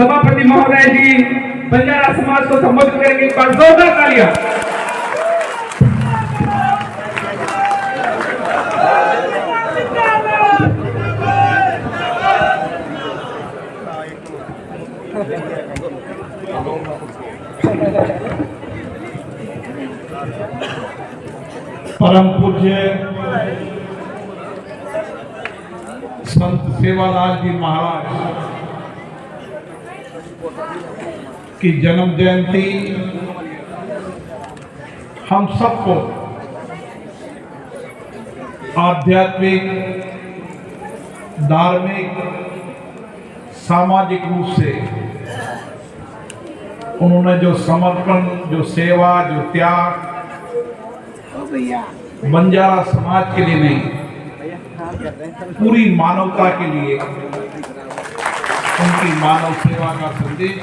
सभापति महोदय जी बंजारा समाज को संबोधित करेंगे। एक बार जोरदार तालियां। परम पूज्य संत सेवालाल जी महाराज की जन्म जयंती हम सबको आध्यात्मिक, धार्मिक, सामाजिक रूप से उन्होंने जो समर्पण, जो सेवा, जो त्याग बंजारा समाज के लिए नहीं, पूरी मानवता के लिए उनकी मानव सेवा का संदेश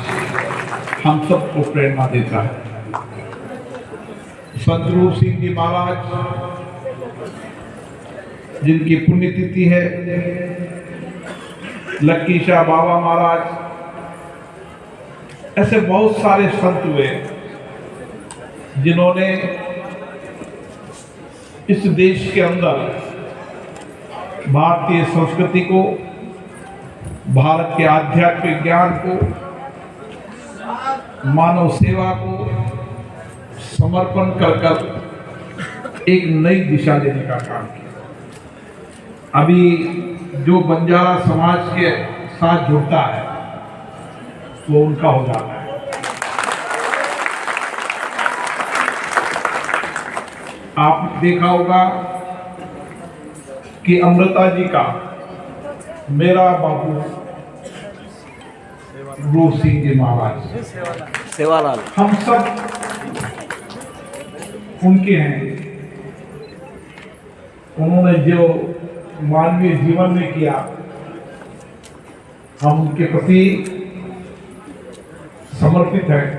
हम सबको प्रेरणा देता है। संत रूप सिंह जी महाराज जिनकी पुण्यतिथि है, लक्की शाह बाबा महाराज, ऐसे बहुत सारे संत हुए जिन्होंने इस देश के अंदर भारतीय संस्कृति को, भारत के आध्यात्मिक ज्ञान को, मानव सेवा को समर्पण कर एक नई दिशा देने का काम किया। अभी जो बंजारा समाज के साथ जुड़ता है वो उनका हो जाता है। आप देखा होगा कि अमृता जी का मेरा बाबू रूप सिंह जी महाराज सेवालाल, हम सब उनके हैं। उन्होंने जो मानवीय जीवन में किया, हम उनके प्रति समर्पित हैं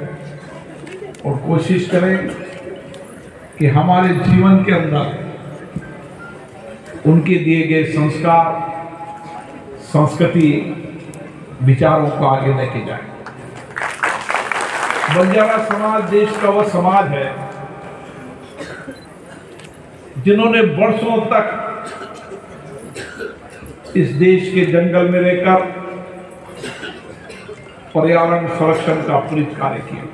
और कोशिश करें कि हमारे जीवन के अंदर उनके दिए गए संस्कार, संस्कृति, विचारों को आगे लेके जाए। बंजारा समाज देश का वह समाज है जिन्होंने वर्षों तक इस देश के जंगल में रहकर पर्यावरण संरक्षण का पूरी कार्य किया।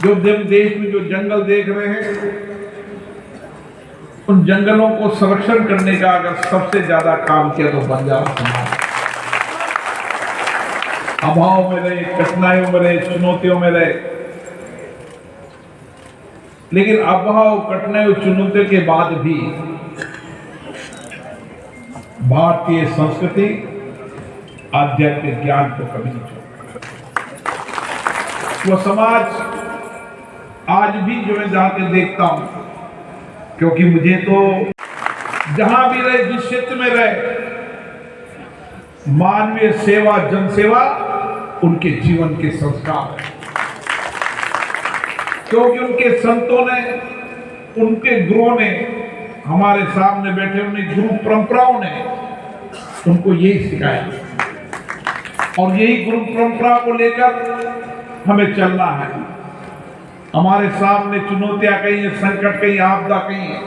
जो देश में जो जंगल देख रहे हैं, उन जंगलों को संरक्षण करने का अगर सबसे ज्यादा काम किया तो बंजारा समाज। अभाव में रहे, कठिनाइयों में रहे, चुनौतियों में रहे, लेकिन अभाव, कठिनाइयों, चुनौतियों के बाद भी भारतीय संस्कृति, आध्यात्मिक ज्ञान को कभी नहीं छोड़ा। वो समाज आज भी जो मैं जाके देखता हूं, क्योंकि मुझे तो जहां भी रहे, जिस क्षेत्र में रहे, मानवीय सेवा, जन सेवा उनके जीवन के संस्कार है। क्योंकि उनके संतों ने, उनके गुरुओं ने, हमारे सामने बैठे उन्हें गुरु परंपराओं ने उनको यही सिखाया और यही गुरु परंपरा को लेकर हमें चलना है। हमारे सामने चुनौतियां कहीं है, संकट कहीं, आपदा कहीं है,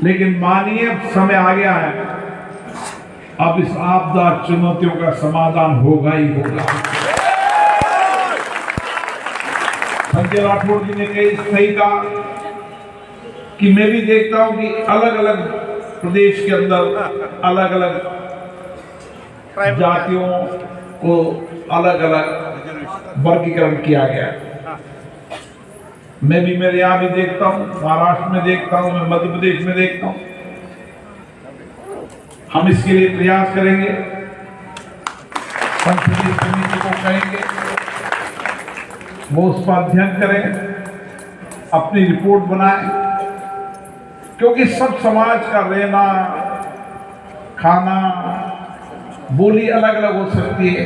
लेकिन मानिए समय आ गया है, अब इस आपदा चुनौतियों का समाधान होगा ही होगा। संजय राठौड़ जी ने सही कहा कि मैं भी देखता हूं कि अलग अलग प्रदेश के अंदर अलग अलग जातियों को अलग अलग वर्गीकरण किया गया है। मैं भी मेरे यहाँ भी देखता हूँ, महाराष्ट्र में देखता हूँ, मैं मध्य प्रदेश में देखता हूँ। हम इसके लिए प्रयास करेंगे, संसदीय समिति को कहेंगे वो उस पर अध्ययन करें, अपनी रिपोर्ट बनाएं, क्योंकि सब समाज का रहना, खाना, बोली अलग अलग हो सकती है,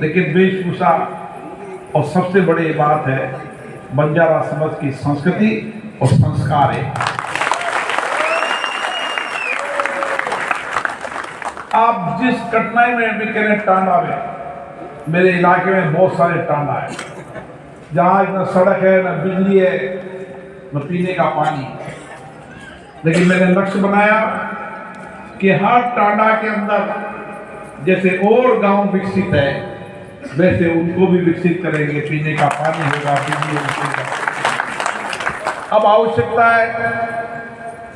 लेकिन वेशभूषा और सबसे बड़ी बात है बंजारा समाज की संस्कृति और संस्कार है। आप जिस कठिनाई में भी करें, टांडा में मेरे इलाके में बहुत सारे टांडा है जहाँ न सड़क है, न बिजली है, न पीने का पानी। लेकिन मैंने लक्ष्य बनाया कि हर टांडा के अंदर जैसे और गांव विकसित है वैसे उनको भी विकसित करेंगे। पीने का पानी होगा, बिजली होगा। अब आवश्यकता है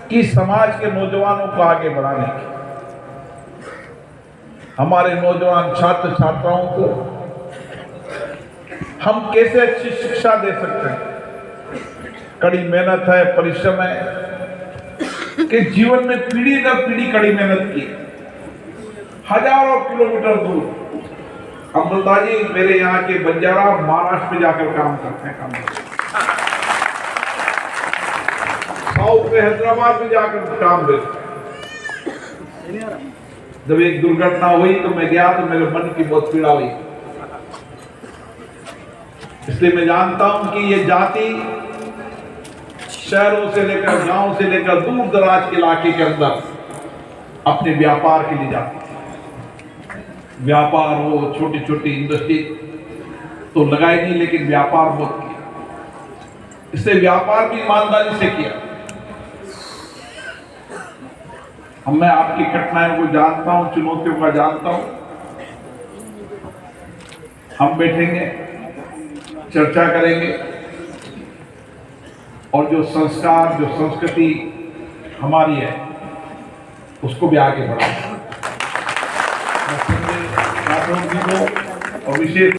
कि समाज के नौजवानों को आगे बढ़ाने की, हमारे नौजवान छात्र छात्राओं को हम कैसे अच्छी शिक्षा दे सकते हैं। कड़ी मेहनत है, परिश्रम है कि जीवन में पीढ़ी दर पीढ़ी कड़ी मेहनत की, हजारों किलोमीटर दूर। अमृता जी मेरे यहाँ के बंजारा महाराष्ट्र में जाकर काम करते हैं, साउथ में हैदराबाद में जाकर काम देते हैं। जब एक दुर्घटना हुई तो मैं गया तो मेरे मन की बहुत पीड़ा हुई। इसलिए मैं जानता हूं कि ये जाति शहरों से लेकर गांव से लेकर दूर दराज के इलाके के अंदर अपने व्यापार के लिए जाती है। व्यापार हो, छोटी छोटी इंडस्ट्री तो लगाई नहीं, लेकिन व्यापार बहुत किया। इससे व्यापार भी ईमानदारी से किया। मैं आपकी कठिनाइयों को जानता हूं, चुनौतियों का जानता हूं। हम बैठेंगे, चर्चा करेंगे और जो संस्कार, जो संस्कृति हमारी है उसको भी आगे बढ़ाएंगे। और विशेष